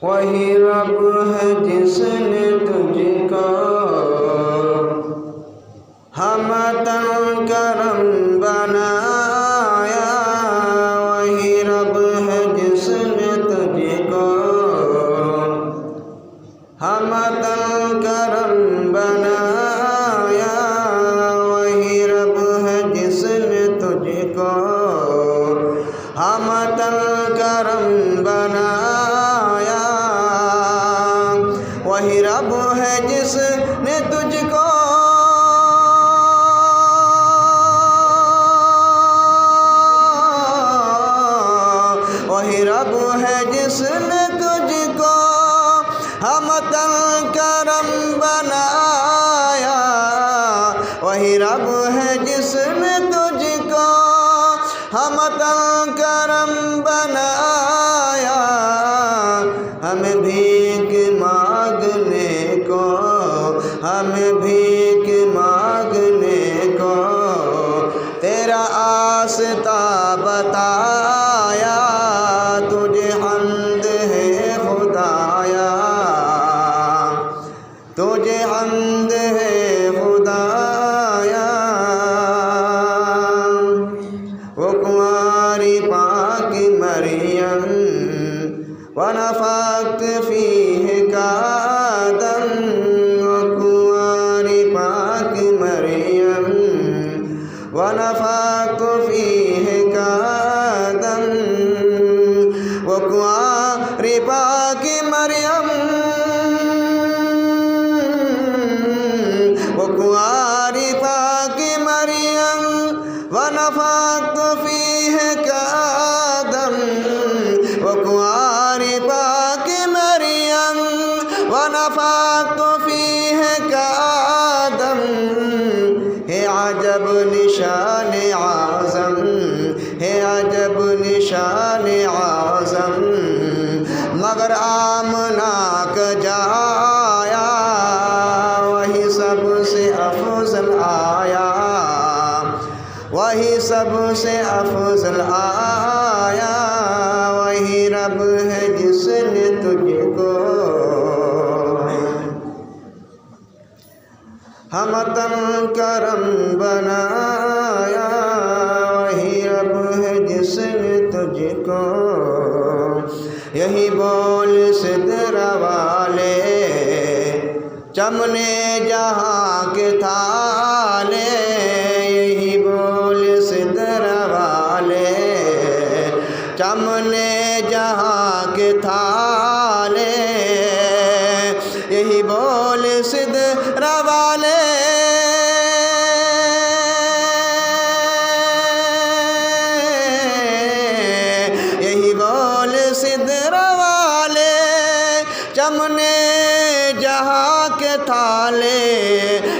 وہی رب ہے جس نے تجھ کو ہمتاً کرم بنایا، وہی رب ہے جس نے تجھ کو ہمتاً کرم بنایا، وہی رب ہے جس نے تجھ کو ہمتاً کرم بنایا، وہی رب ہے جس نے تجھ کو وہی رب ہے جس نے تجھ کو ہمتاً کرم بنایا، وہی رب ہے جس نے تجھ کو ہمتاً کرم بنایا، ہمیں بھیک مانگنے کو ہمیں بھیک مانگنے کو تیرا آستہ بتایا، تجھے حمد ہے خدایا، تجھے حمد ہے خدایا، وہ کنواری پاک مریم ونفخت فیہ کآدم، وہ کنواری پاک مریم ونفخت فیہ کآدم، وہ کنواری پاک مریم وہ کنواری پاک مریم ونفخت فیہ کآدم، وہ کنواری پاک مریم ونفخت فیہ کآدم، ہے عجب نشان اعظم ہے عجب نشان اعظم، مگر آمنہ کا جایا وہی سب سے افضل آیا، وہی سب سے افضل آیا، وہی رب ہے جس نے تجھ کو ہمتاً کرم بنایا، وہی رب ہے جس نے تجھ کو یہی بول سدرہ والے چمنے جہاں کے تھالے، یہی بول سدرہ والے چمنے جہاں کے تھالے، یہی بول سدرہ والے یہی بول سدرہ والے چمنے جہاں کے تھالے،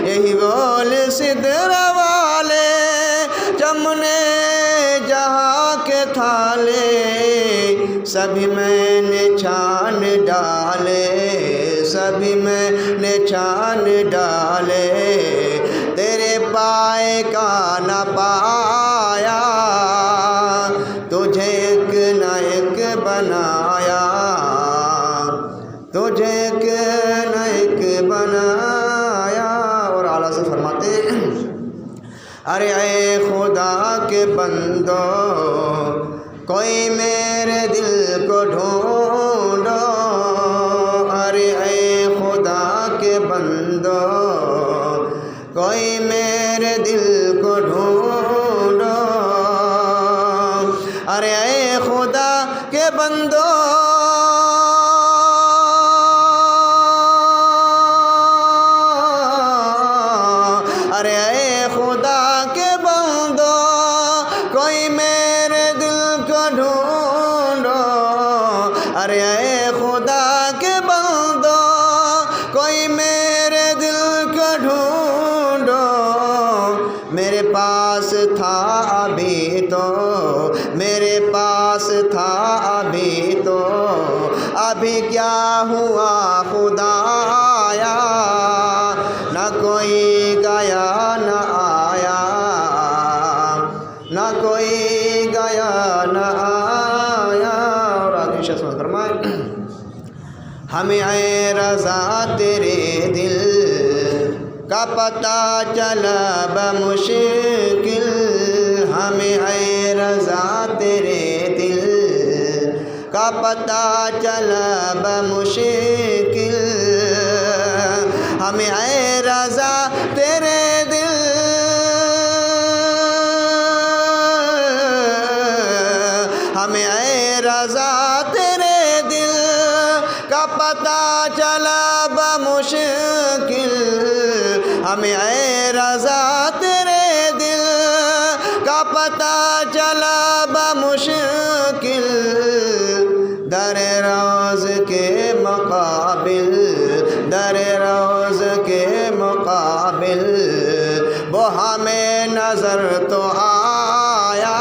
یہی بول سدرہ والے چمنے جہاں کے تھالے، سبھی میں نے چھان ڈالے سبھی میں نے چھان ڈالے، تیرے پائے کا نہ پایا، تجھے ایک نہ ایک بنایا، تجھے ایک نہ ایک بنایا۔ اور اعلیٰ سے فرماتے ہیں ارے اے خدا کے بندو کوئی میرے دل کو ڈھونڈو، ارے اے خدا کے بندو کوئی میرے دل کو ڈھونڈو، ارے اے خدا کے بندو ارے اے خدا کے بندو کوئی میرے دل کو ڈھونڈو، ارے اے خدا کے بندو کوئی میرے دل کو ڈھونڈو، میرے پاس تھا ابھی تو میرے پاس تھا ابھی تو، ابھی کیا ہوا خدایا، نہ کوئی گیا نہ آیا، نہ کوئی گیا نہ آیا، رضا تیرے دل کا پتہ چلا بمشکل، ہمیں اے رضا تیرے دل کا پتہ چلا بمشکل، ہمیں اے رضا تیرے دل ہمیں اے رضا تیرے دل کا پتہ چلا بمشکل، ہمیں اے رضا تیرے دل کا پتہ چلا بمشکل، در روز کے مقابل در روز کے مقابل وہ ہمیں نظر تو آیا،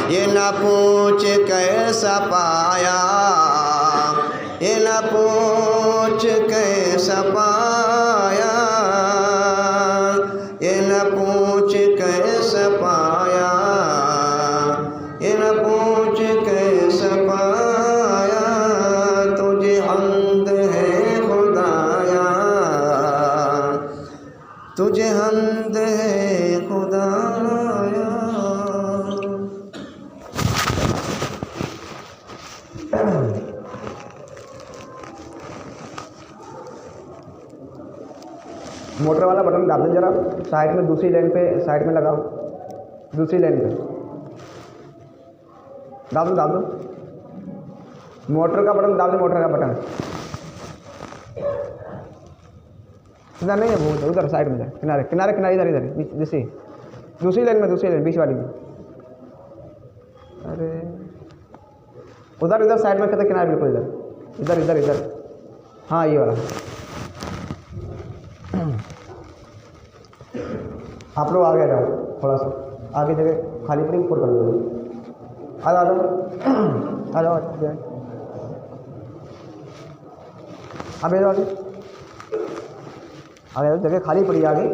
یہ نہ پوچھ کیسا پایا، یہ نہ پوچھ کیسا پایا، یہ نہ پوچھ کیسا پایا، یہ نہ پوچھ کیسا پایا، تجھے حمد ہے خدایا، تجھے حمد ہے خدایا۔ موٹر والا بٹن دبا دیں ذرا، سائڈ میں دوسری لائن پہ سائڈ میں لگاؤ، دوسری لائن پہ دب دو موٹر کا بٹن دب دیں، موٹر کا بٹن ادھر نہیں ہے، وہ ادھر سائڈ میں کنارے کنارے کنارے ادھر ادھر دوسری لائن میں بیچ والی میں، ارے ادھر ادھر سائڈ میں کہتے کنارے بالکل ادھر ادھر ادھر ادھر، ہاں یہ والا۔ آپ لوگ آگے جاؤ، تھوڑا سا آگے جگہ خالی پڑی اوپر کر دو، آ جاؤ آ جاؤ آگے جاؤ آگے جاؤ، جگہ خالی پڑی آگے۔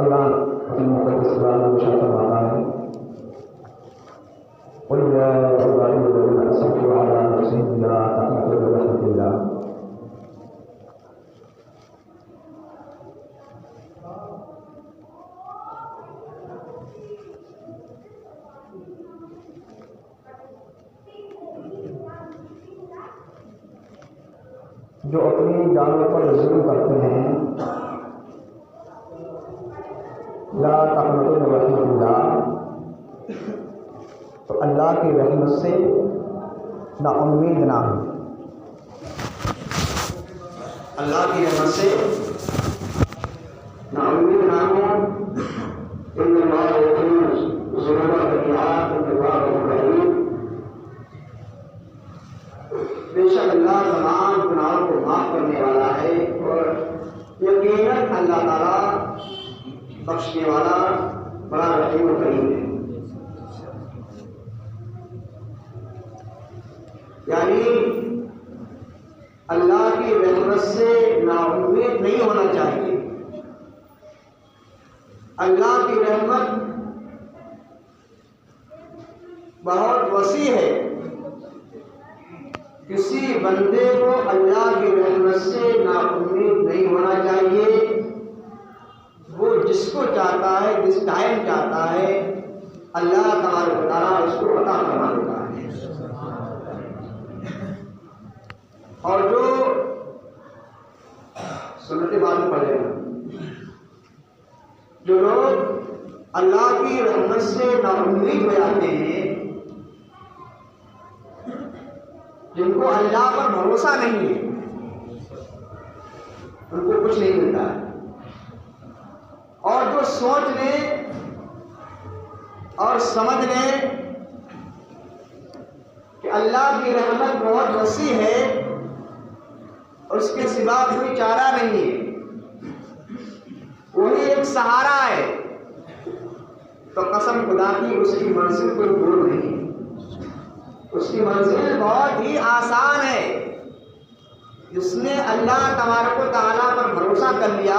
اللہ اپنے مقدس قرآن میں ارشاد فرماتا ہے، قل یا عبادی الذین اسرفوا علی انفسہم لا تقنطوا من رحمۃ اللہ، جو اپنی جانوں پر ظلم کرتے ہیں، لا تقنطوا من رحمۃ اللہ، تو اللہ کی رحمت سے نا امید نہ ہو، اللہ کی رحمت سے نا امید نہ ہو۔ ان اللہ یغفر الذنوب جميعا انه هو الرحیم، بے شک اللہ تمام گناہوں کو معاف کرنے والا ہے، اور یقیناً اللہ تعالیٰ بخشنے والا بڑا رحیم و کریم ہے۔ یعنی اللہ کی رحمت سے نا امید نہیں ہونا چاہیے۔ اللہ کی رحمت بہت وسیع ہے، کسی بندے کو اللہ کی رحمت سے نا امید نہیں ہونا چاہیے۔ وہ جس کو چاہتا ہے، جس ٹائم چاہتا ہے، اللہ تبارک و تعالیٰ اس کو عطا فرما دیتا ہے۔ اور جو سنت بعد پڑھے گا، جو لوگ اللہ کی رحمت سے نا امید ہو جاتے ہیں، جن کو اللہ پر بھروسہ نہیں ہے، ان کو کچھ نہیں ملتا ہے، اور جو سوچ لیں اور سمجھ لیں کہ اللہ کی رحمت بہت وسیع ہے اور اس کے سوا کوئی چارہ نہیں ہے، وہی ایک سہارا ہے، تو قسم خدا کی اس کی منزل کوئی دور نہیں ہے، اس کی منزل بہت ہی آسان ہے۔ جس نے اللہ تبارک و تعالیٰ پر بھروسہ کر لیا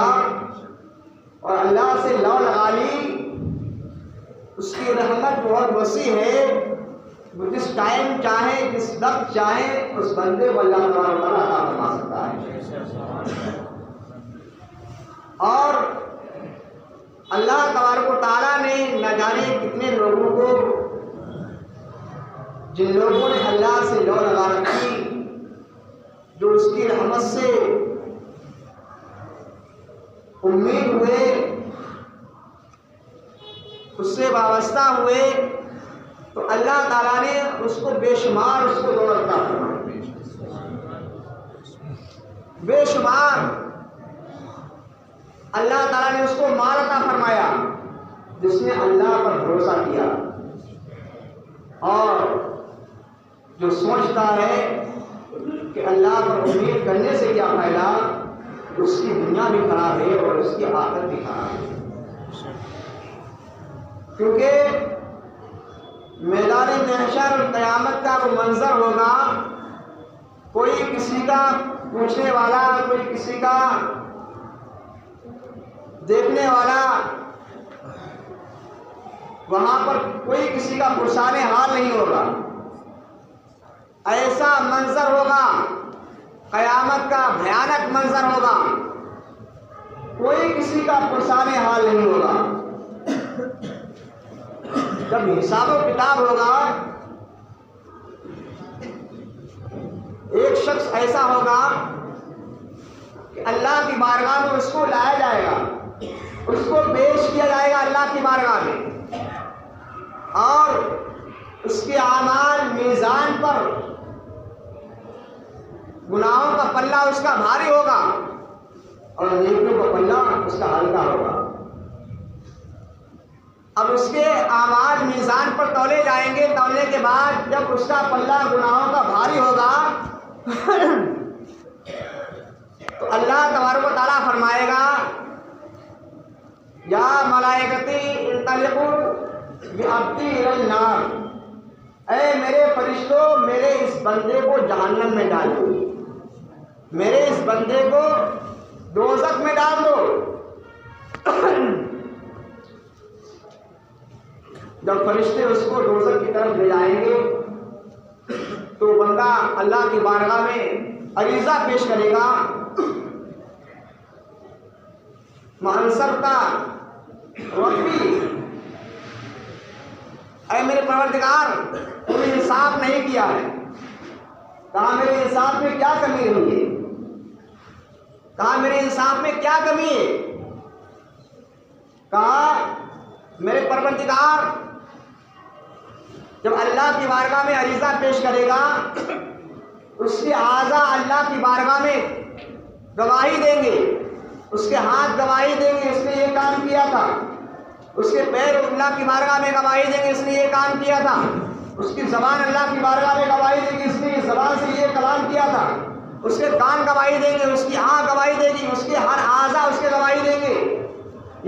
اور اللہ سے لو لگا لی، اس کی رحمت بہت وسیع ہے، وہ جس ٹائم چاہے جس وقت چاہے اس بندے کو اللہ تبارک و تعالیٰ عطا فرما سکتا ہے۔ اور اللہ تبارک و تعالیٰ نے نہ جانے کتنے لوگوں کو، جن لوگوں نے اللہ سے لو لگا رکھی، جو اس کی رحمت سے امید ہوئے، اس سے وابستہ ہوئے، تو اللہ تعالیٰ نے اس کو بے شمار اس کو دولت عطا فرمائی، بے شمار اللہ تعالیٰ نے اس کو مال عطا فرمایا، جس نے اللہ پر بھروسہ کیا۔ اور جو سوچتا ہے کہ اللہ پر امید کرنے سے کیا فائدہ، اس کی دنیا بھی خراب ہے اور اس کی آخرت بھی خراب ہے، کیونکہ میدان محشر اور قیامت کا وہ منظر ہوگا، کوئی کسی کا پوچھنے والا، کوئی کسی کا دیکھنے والا، وہاں پر کوئی کسی کا پرسان حال نہیں ہوگا۔ ایسا منظر ہوگا، قیامت کا بھیانک منظر ہوگا، کوئی کسی کا پرسان حال نہیں ہوگا۔ جب حساب و کتاب ہوگا، ایک شخص ایسا ہوگا کہ اللہ کی بارگاہ میں اس کو لایا جائے گا، اس کو پیش کیا جائے گا اللہ کی بارگاہ میں، اور اس کے اعمال میزان پر گناہوں کا پلہ اس کا بھاری ہوگا اور نیکیوں کا پلہ اس کا ہلکا ہوگا۔ اب اس کے اعمال میزان پر تولے جائیں گے، تولنے کے بعد جب اس کا پلہ گناہوں کا بھاری ہوگا تو اللہ تبارک و تعالیٰ فرمائے گا، یا ملائکتی انطلقوا بعبدی الی النار، اے میرے فرشتوں میرے اس بندے کو جہنم میں ڈال دو، میرے اس بندے کو دوزخ میں ڈال دو۔ جب فرشتے اس کو دوزخ کی طرف لے جائیں گے تو بندہ اللہ کی بارگاہ میں عریضہ پیش کرے گا، مانصرتا ربی، اے میرے پروردگار تو نے انصاف نہیں کیا ہے۔ کہا میرے انصاف میں کیا کمی ہوئی ہے، کہا میرے انصاف میں کیا کمی ہے، کہا میرے پروردگار جب اللہ کی بارگاہ میں عریضہ پیش کرے گا، اس کے اعضاء اللہ کی بارگاہ میں گواہی دیں گے، اس کے ہاتھ گواہی دیں گے اس نے یہ کام کیا تھا، اس کے پیر اللہ کی بارگاہ میں گواہی دیں گے اس نے یہ کام کیا تھا، اس کی زبان اللہ کی بارگاہ میں گواہی دے گی اس نے اس زبان سے یہ کلام کیا تھا، اس کے کان گواہی دیں گے، اس کی آنکھ گواہی دے گی، اس کے ہر اعضاء اس کے گواہی دیں گے۔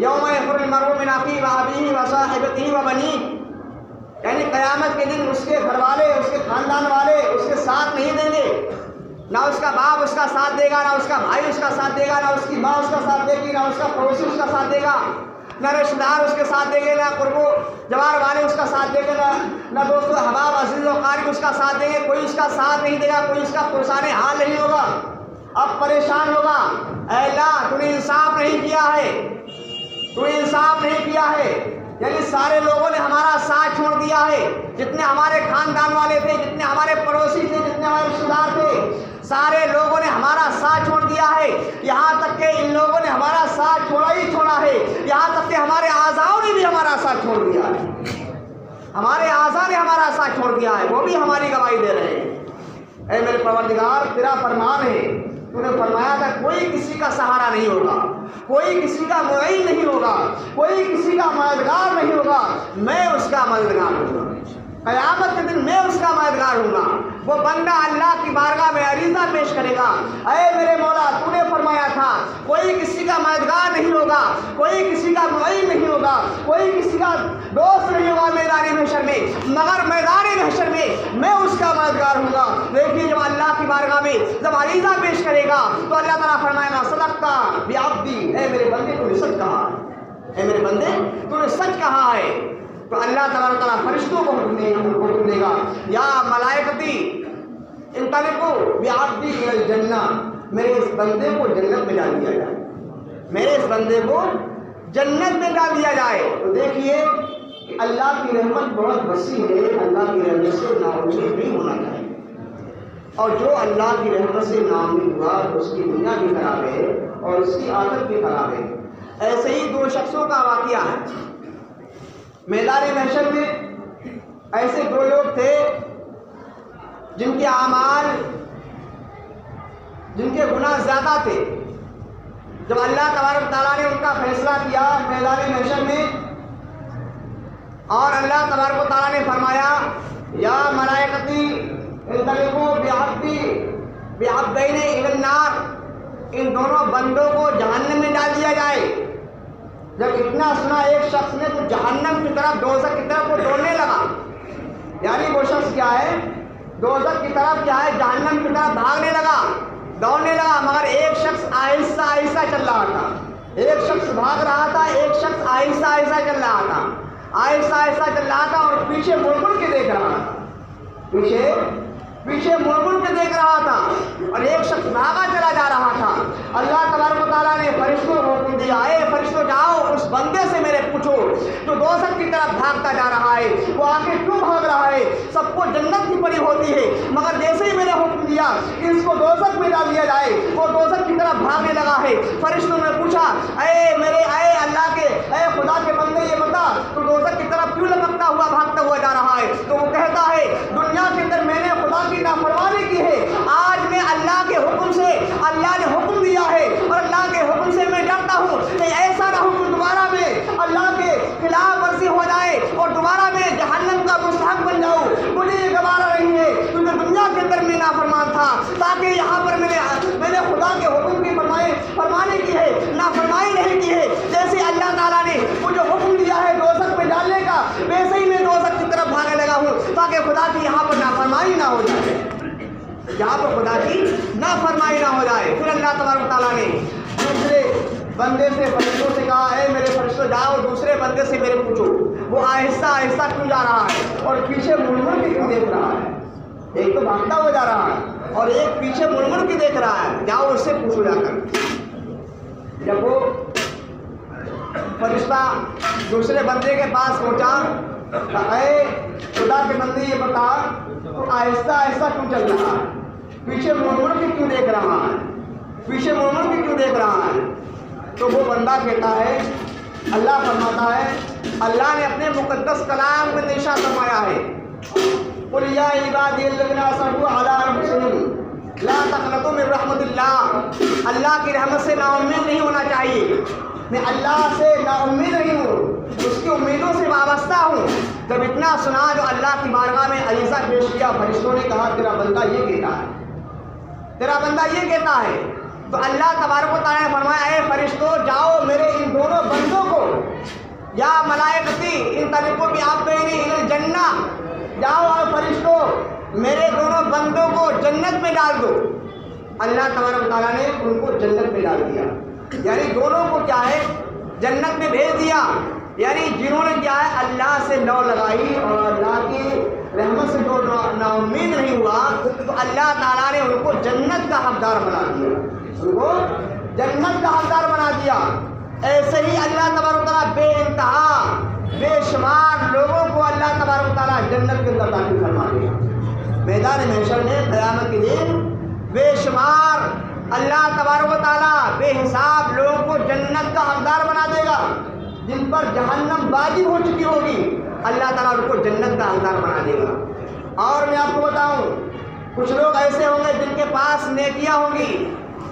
یوم یفر المرء من اخیہ وابیہ وصاحبتہ وبنیہ، یعنی قیامت کے دن اس کے گھر والے، اس کے خاندان والے اس کے ساتھ نہیں دیں گے، نہ اس کا باپ اس کا ساتھ دے گا، نہ اس کا بھائی اس کا ساتھ دے گا، نہ اس کی ماں اس کا ساتھ دے گی، نہ اس کا پڑوسی اس کا ساتھ دے گا، نہ رشتہ دار اس کے ساتھ دیں گے، نہ قرب و جوار والے اس کا ساتھ دیں گے، نہ دوست و احباب عزیز و قارب اس کا ساتھ دیں گے، کوئی اس کا ساتھ نہیں دے گا، کوئی اس کا پرسان حال نہیں ہوگا۔ اب پریشان ہوگا، اے اللہ تو نے انصاف نہیں کیا ہے، تو نے انصاف نہیں کیا ہے، یعنی سارے لوگوں نے ہمارا ساتھ چھوڑ دیا ہے، جتنے ہمارے خاندان والے تھے، جتنے ہمارے پڑوسی تھے، جتنے ہمارے رشتہ دار تھے، سارے لوگوں نے ہمارا ساتھ چھوڑ دیا ہے، یہاں تک کہ ان لوگوں نے ہمارا ساتھ چھوڑا ہی چھوڑا ہے، یہاں تک کہ ہمارے اعضاء نے بھی ہمارا ساتھ چھوڑ دیا ہے، ہمارے اعضاء نے ہمارا ساتھ چھوڑ دیا ہے، وہ بھی ہماری گواہی دے رہے ہیں۔ اے میرے پروردگار تیرا فرمان ہے، تو نے فرمایا تھا کوئی کسی کا سہارا نہیں ہوگا، کوئی کسی کا معین نہیں ہوگا، کوئی کسی کا مددگار نہیں ہوگا، میں اس کا مددگار ہوں گا، قیامت کے دن میں اس کا مددگار ہوں گا، وہ بندہ اللہ کی بارگاہ میں عریضہ پیش کرے گا، اے میرے مولا تو نے فرمایا تھا کوئی کسی کا مددگار نہیں ہوگا، کوئی کسی کا معین نہیں ہوگا، کوئی کسی کا دوست نہیں ہوگا میدان محشر میں، مگر میدان محشر میں میں اس کا مددگار ہوں گا۔ دیکھیے جب اللہ کی بارگاہ میں جب عریضہ پیش کرے گا تو اللہ تعالیٰ فرمائے گا صدقتا بعبدی، اے میرے بندے تو نے سچ کہا، اے میرے بندے تو نے سچ کہا ہے۔ تو اللہ تبارک تعالیٰ فرشتوں کو حکم دے گا، یا ملائکتی انطلقوا بعبدی الی الجنہ، میرے اس بندے کو جنت میں ڈال دیا جائے، میرے اس بندے کو جنت میں ڈال دیا جائے۔ تو دیکھیے کہ اللہ کی رحمت بہت وسیع ہے، اللہ کی رحمت سے نا امید نہیں ہونا چاہیے، اور جو اللہ کی رحمت سے نا امید ہوا تو اس کی دنیا بھی خراب ہے اور اس کی آخرت بھی خراب ہے۔ ایسے ہی دو شخصوں کا واقعہ ہے میدان محشر میں۔ ایسے دو لوگ تھے جن کے اعمال، جن کے گناہ زیادہ تھے۔ جب اللہ تبارک تعالیٰ نے ان کا فیصلہ کیا میدان محشر میں، اور اللہ تبارک تعالیٰ نے فرمایا یا ملائکتی انطلقوا بعبدی بعبدین الی النار، ان دونوں بندوں کو جہنم میں ڈال دیا جائے۔ جب اتنا سنا ایک شخص نے تو جہنم کی طرف، دوزخ کی طرف وہ دوڑنے لگا، یعنی وہ شخص کیا ہے دوزخ کی طرف کیا ہے جہنم کی طرف بھاگنے لگا، دوڑنے لگا، مگر ایک شخص آہستہ آہستہ چل رہا تھا، ایک شخص بھاگ رہا تھا، ایک شخص آہستہ آہستہ چل رہا تھا، آہستہ آہستہ چل رہا تھا اور پیچھے مڑ مڑ کے دیکھ رہا تھا، پیچھے مڑ مڑ کے دیکھ رہا تھا، اور ایک شخص بھاگا چلا جا رہا تھا۔ اللہ تبارک و تعالیٰ نے فرشتوں کو حکم دیا، اے فرشتوں جاؤ اس بندے سے میرے پوچھو جو دوزخ کی طرف بھاگتا جا رہا ہے، وہ آگے کیوں بھاگ رہا ہے؟ سب کو جنت کی پڑی ہوتی ہے، مگر جیسے ہی میں نے حکم دیا کہ اس کو دوزخ میں ڈال دیا جائے وہ دوزخ کی طرف بھاگنے لگا ہے۔ فرشتوں نے پوچھا اے اللہ کے اے خدا کے بندے یہ بتا تو دوزخ کی طرف کیوں لپکتا ہوا بھاگتا ہوا جا رہا ہے؟ تو وہ کہتا ہے دنیا کے اندر میں نے خدا کی نافرمانی کی ہے، آج میں اللہ کے حکم سے، اللہ نے حکم دیا ہے اور اللہ کے حکم سے میں ڈرتا ہوں کہ ایسا نہ ہو کہ دوبارہ میں اللہ کے خلاف ورزی ہو جائے اور دوبارہ میں جہنم کا مستحق بن جاؤں۔ مجھے یہ گوارا نہیں ہے کیونکہ دنیا کے اندر میں نافرمان تھا، تاکہ یہاں پر میں نے خدا کے حکم کی فرمانی کی ہے، نافرمانی نہیں کی ہے۔ جیسے اللہ تعالیٰ نے مجھے حکم دیا ہے دوزخ میں ڈالنے کا، ویسے ہی میں دوزخ کی طرف بھاگنے لگا ہوں تاکہ خدا کی یہاں پر نافرمانی نہ ہو جائے، یہاں پر خدا کی نافرمانی نہ ہو جائے۔ پھر اللہ تبارک تعالیٰ نے دوسرے بندے سے فرشتوں سے کہا اے میرے فرشتوں جاؤ دوسرے بندے سے میرے پوچھو وہ آہستہ آہستہ کیوں جا رہا ہے اور پیچھے مڑ مڑ کے کیوں دیکھ رہا ہے؟ ایک تو بھاگتا ہوا جا رہا ہے اور ایک پیچھے مڑ مڑ کے دیکھ رہا ہے، جاؤ اس سے پوچھو جا کر۔ جب وہ فرشتہ دوسرے بندے کے پاس پہنچا، اے خدا کے بندے یہ بتا تو آہستہ آہستہ کیوں چل رہا ہے، پیچھے مڑ مڑ کے کیوں دیکھ رہا ہے، پیچھے مڑ مڑ کے کیوں دیکھ رہا ہے؟ تو وہ بندہ کہتا ہے، اللہ فرماتا ہے، اللہ نے اپنے مقدس کلام میں ارشاد فرمایا ہے قل یا عبادی الذین اسرفوا علی انفسہم لا تقنطوا من رحمت اللہ، اللہ کی رحمت سے نا امید نہیں ہونا چاہیے۔ میں اللہ سے نا امید نہیں ہوں، اس کی امیدوں سے وابستہ ہوں۔ جب اتنا سنا جو اللہ کی بارگاہ میں عریضہ پیش کیا، فرشتوں نے کہا تیرا بندہ یہ کہتا ہے، تیرا بندہ یہ کہتا ہے۔ تو اللہ تبارک و تعالیٰ نے فرمایا اے فرشتوں جاؤ میرے ان دونوں بندوں کو، یا ملائکتی انطلقوا بعبدین الی الجنہ، جاؤ اور فرشتوں میرے دونوں بندوں کو جنت میں ڈال دو۔ اللہ تبارک و تعالیٰ نے ان کو جنت میں ڈال دیا، یعنی دونوں کو کیا ہے جنت میں بھیج دیا، یعنی جنہوں نے کیا ہے اللہ سے لو لگائی اور اللہ کی رحمت سے جو نا امید نہیں ہوا تو اللہ تعالیٰ نے ان کو جنت کا حقدار بنا دیا، ان کو جنت کا حقدار بنا دیا۔ ایسے ہی اللہ تبارک و تعالیٰ بے انتہا بے شمار لوگوں کو اللہ تبارک و تعالیٰ جنت کے اندر داخل فرما دیا۔ میدان محشر میں قیامت کے دن بے شمار اللہ تبارک و تعالیٰ بے حساب لوگوں کو جنت کا حقدار بنا دے گا، جن پر جہنم واجب ہو چکی ہوگی اللہ تعالیٰ ان کو جنت کا حقدار بنا دے گا۔ اور میں آپ کو بتاؤں کچھ لوگ ایسے ہوں گے جن کے پاس نیکیاں ہوں گی،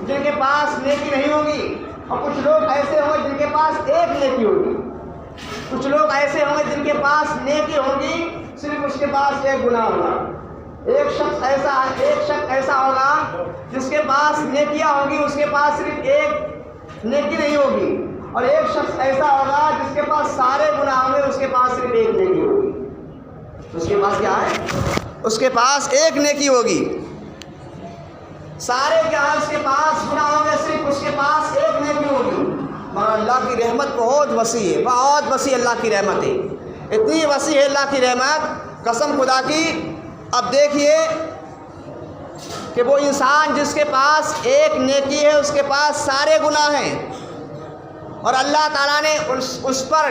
جن کے پاس نیکی نہیں ہوگی، اور کچھ لوگ ایسے ہوں گے جن کے پاس ایک نیکی ہوگی، کچھ لوگ ایسے ہوں گے جن کے پاس نیکی ہوگی صرف اس کے پاس ایک گناہ ہوگا، ایک شخص ایسا ہوگا جس کے پاس نیکیاں ہوگی، اس کے پاس صرف ایک نیکی نہیں ہوگی، اور ایک شخص ایسا ہوگا جس کے پاس سارے گناہ ہوں گے، اس کے پاس صرف ایک نیکی ہوگی۔ اس کے پاس کیا ہے؟ اس کے پاس ایک نیکی ہوگی، سارے کیا ہے اس کے پاس گناہ ہوں گے، صرف اس کے پاس ایک نیکی ہوگی۔ مگر اللہ کی رحمت بہت وسیع ہے، بہت وسیع اللہ کی رحمت ہے، اتنی وسیع ہے اللہ کی رحمت، قسم خدا کی۔ اب دیکھیے کہ وہ انسان جس کے پاس ایک نیکی ہے، اس کے پاس سارے گناہ ہیں، اور اللہ تعالیٰ نے اس پر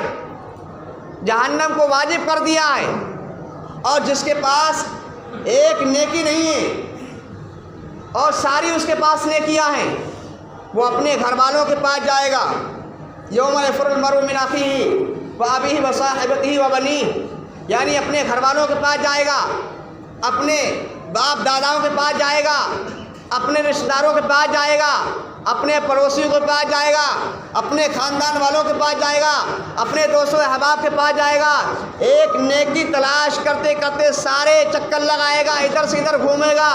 جہنم کو واجب کر دیا ہے، اور جس کے پاس ایک نیکی نہیں ہے اور ساری اس کے پاس نیکیاں ہیں، وہ اپنے گھر والوں کے پاس جائے گا۔ یوم یفر المرء من اخیہ وابیہ وصاحبتہ وبنیہ، یعنی اپنے گھر والوں کے پاس جائے گا، اپنے باپ داداؤں کے پاس جائے گا، اپنے رشتہ داروں کے پاس جائے گا، اپنے پڑوسیوں کے پاس جائے گا، اپنے خاندان والوں کے پاس جائے گا، اپنے دوستوں احباب کے پاس جائے گا، ایک نیکی تلاش کرتے کرتے سارے چکر لگائے گا، ادھر سے ادھر گھومے گا،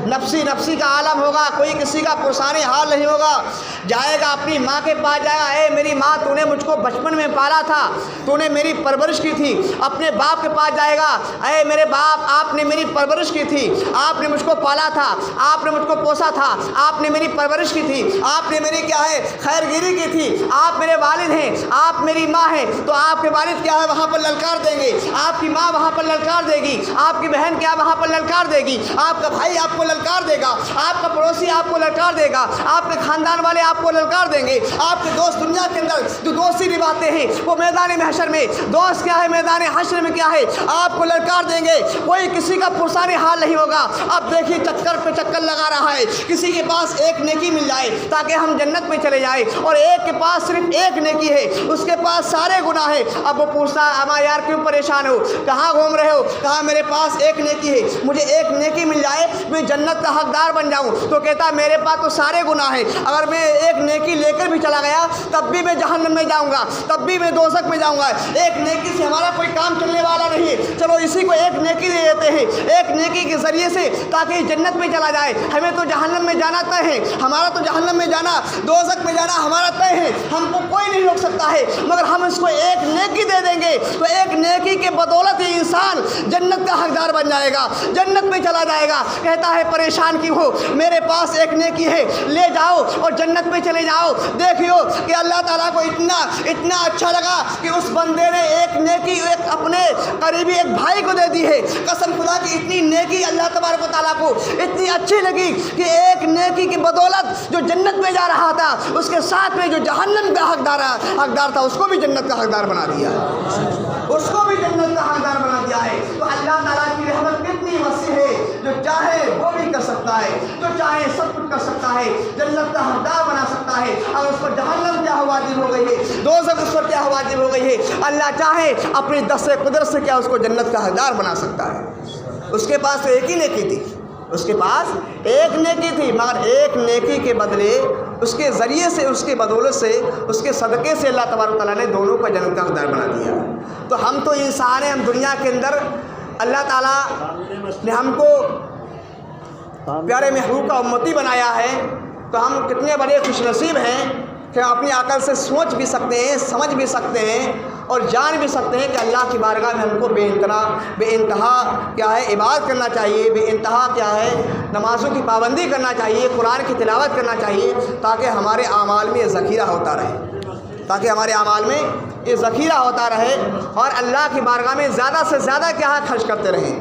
نفسی کا عالم ہوگا، کوئی کسی کا پرسانی حال نہیں ہوگا، جائے گا اپنی ماں کے پاس جائے گا، اے میری ماں تو نے مجھ کو بچپن میں پالا تھا، تو نے میری پرورش کی تھی۔ اپنے باپ کے پاس جائے گا، اے میرے باپ آپ نے میری پرورش کی تھی، آپ نے مجھ کو پالا تھا، آپ نے مجھ کو پوسا تھا، آپ نے میری پرورش کی تھی، آپ نے میری کیا ہے خیر گیری کی تھی، آپ میرے والد ہیں، آپ میری ماں ہیں، تو آپ کے والد کیا ہے وہاں پر للکار دیں گے، آپ کی ماں وہاں پر للکار دے گی، آپ کی بہن کیا وہاں پر للکار دے گی، آپ کا بھائی آپ کو للکار دے گا، آپ کا پڑوسی آپ کو للکار دے گا، آپ کے خاندان والے آپ کو للکار دیں گے، آپ کے دوست دنیا کے اندر جو دوستی نبھاتے ہیں وہ میدان محشر میں دوست کیا ہے میدان حشر میں کیا ہے آپ کو للکار دیں گے، کوئی کسی کا پرسانی حال نہیں ہوگا۔ اب دیکھیے چکر پہ چکر لگا رہا ہے، کسی کے پاس ایک نیکی مل جائے تاکہ ہم جنت میں چلے جائیں، اور ایک کے پاس صرف ایک نیکی ہے، اس کے پاس سارے گناہ ہیں۔ اب وہ پوچھتا اما یار کیوں پریشان ہو، کہاں گھوم رہے ہو، کہا میرے پاس ایک نیکی ہے، مجھے ایک نیکی مل جائے میں جنت کا حقدار بن جاؤں، تو کہتا میرے پاس تو سارے گناہ ہیں، اگر میں ایک نیکی لے کر بھی چلا گیا تب بھی میں جہنم میں جاؤں گا، تب بھی میں دوزخ میں جاؤں گا، ایک نیکی سے ہمارا کوئی کام چلنے والا نہیں ہے، چلو اسی کو ایک نیکی دے دیتے ہیں، ایک نیکی کے ذریعے سے تاکہ جنت میں چلا جائے، ہمیں تو جہنم میں جانا طے ہے، ہمارا تو جہنم میں جانا دوزخ میں جانا ہمارا طے ہے، ہم کو کوئی نہیں روک سکتا ہے، مگر ہم اس کو ایک نیکی دے دیں گے تو ایک نیکی کے بدولت یہ انسان جنت کا حقدار بن جائے گا، جنت میں چلا جائے گا۔ کہتا ہے پریشان کیوں ہو، میرے پاس ایک نیکی ہے، لے جاؤ اور جنت میں چلے جاؤ۔ دیکھیو کہ اللہ تعالیٰ کو اتنا اچھا لگا کہ اس بندے نے ایک نیکی ایک اپنے قریبی ایک بھائی کو دے دی ہے، قسم خدا کی اتنی نیکی اللہ تبارک و تعالیٰ کو اتنی اچھی لگی کہ ایک نیکی کی بدولت جو جنت میں جا رہا تھا اس کے ساتھ میں جو جہنم کا حقدار تھا اس کو بھی جنت کا حقدار بنا دیا ہے، اس کو بھی جنت کا حقدار بنا دیا ہے۔ تو اللہ تعالیٰ کی رحمت کتنی وسیع ہے، جو چاہے وہ بھی کر سکتا ہے، جو چاہے سب کچھ کر سکتا ہے، جنت کا حقدار بنا سکتا ہے۔ اور اس پر جہنم کیا واجب ہو گئی ہے، دوزخ اس پر کیا واجب ہو گئی ہے، اللہ چاہے اپنی دست قدرت سے کیا اس کو جنت کا حقدار بنا سکتا ہے۔ اس کے پاس تو ایک ہی نیکی تھی، اس کے پاس ایک نیکی تھی، مگر ایک نیکی کے بدلے اس کے ذریعے سے اس کے بدولت سے اس کے صدقے سے اللہ تبارک تعالیٰ نے دونوں کو جنت کا حقدار بنا دیا۔ تو ہم تو انسان ہیں، ہم دنیا کے اندر اللہ تعالیٰ نے ہم کو پیارے محبوب کا امتی بنایا ہے، تو ہم کتنے بڑے خوش نصیب ہیں کہ ہم اپنی عقل سے سوچ بھی سکتے ہیں، سمجھ بھی سکتے ہیں اور جان بھی سکتے ہیں کہ اللہ کی بارگاہ میں ہم کو بے انتہا کیا ہے عبادت کرنا چاہیے، بے انتہا کیا ہے نمازوں کی پابندی کرنا چاہیے، قرآن کی تلاوت کرنا چاہیے، تاکہ ہمارے اعمال میں یہ ذخیرہ ہوتا رہے، یہ ذخیرہ ہوتا رہے اور اللہ کی بارگاہ میں زیادہ سے زیادہ کیا ہے خرچ کرتے رہیں۔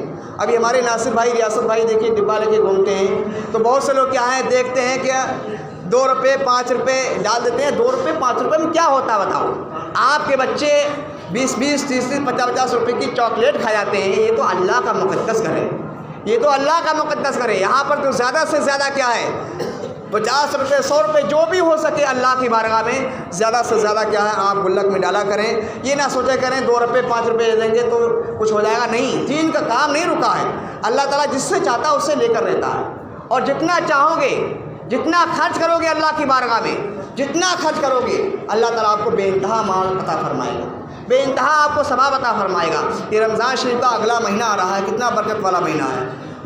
ابھی ہمارے ناصر بھائی ریاست بھائی دیکھیے ڈبہ لے کے گھومتے ہیں، تو بہت سے لوگ کیا ہیں دیکھتے ہیں کہ 2 روپے 5 روپے ڈال دیتے ہیں، 2 روپے 5 روپے میں کیا ہوتا ہے بتاؤ؟ آپ کے بچے 20 30 50 روپے کی چاکلیٹ کھا جاتے ہیں، یہ تو اللہ کا مقدس گھر ہے، یہ تو اللہ کا مقدس گھر ہے، یہاں پر تو زیادہ سے زیادہ کیا ہے 50 روپے 100 روپے جو بھی ہو سکے اللہ کی بارگاہ میں زیادہ سے زیادہ کیا ہے آپ گلک میں ڈالا کریں، یہ نہ سوچا کریں 2 روپے 5 روپے دے دیں گے تو کچھ ہو جائے گا، نہیں، دین کا کام نہیں رکا ہے، اللہ تعالیٰ جس سے چاہتا ہے اس سے لے کر رہتا ہے، اور جتنا چاہو گے جتنا خرچ کرو گے اللہ کی بارگاہ میں، جتنا خرچ کرو گے اللہ تعالیٰ آپ کو بے انتہا مال عطا فرمائے گا، بے انتہا آپ کو ثواب عطا فرمائے گا۔ یہ رمضان شریف کا اگلا مہینہ آ رہا ہے، کتنا برکت والا مہینہ ہے،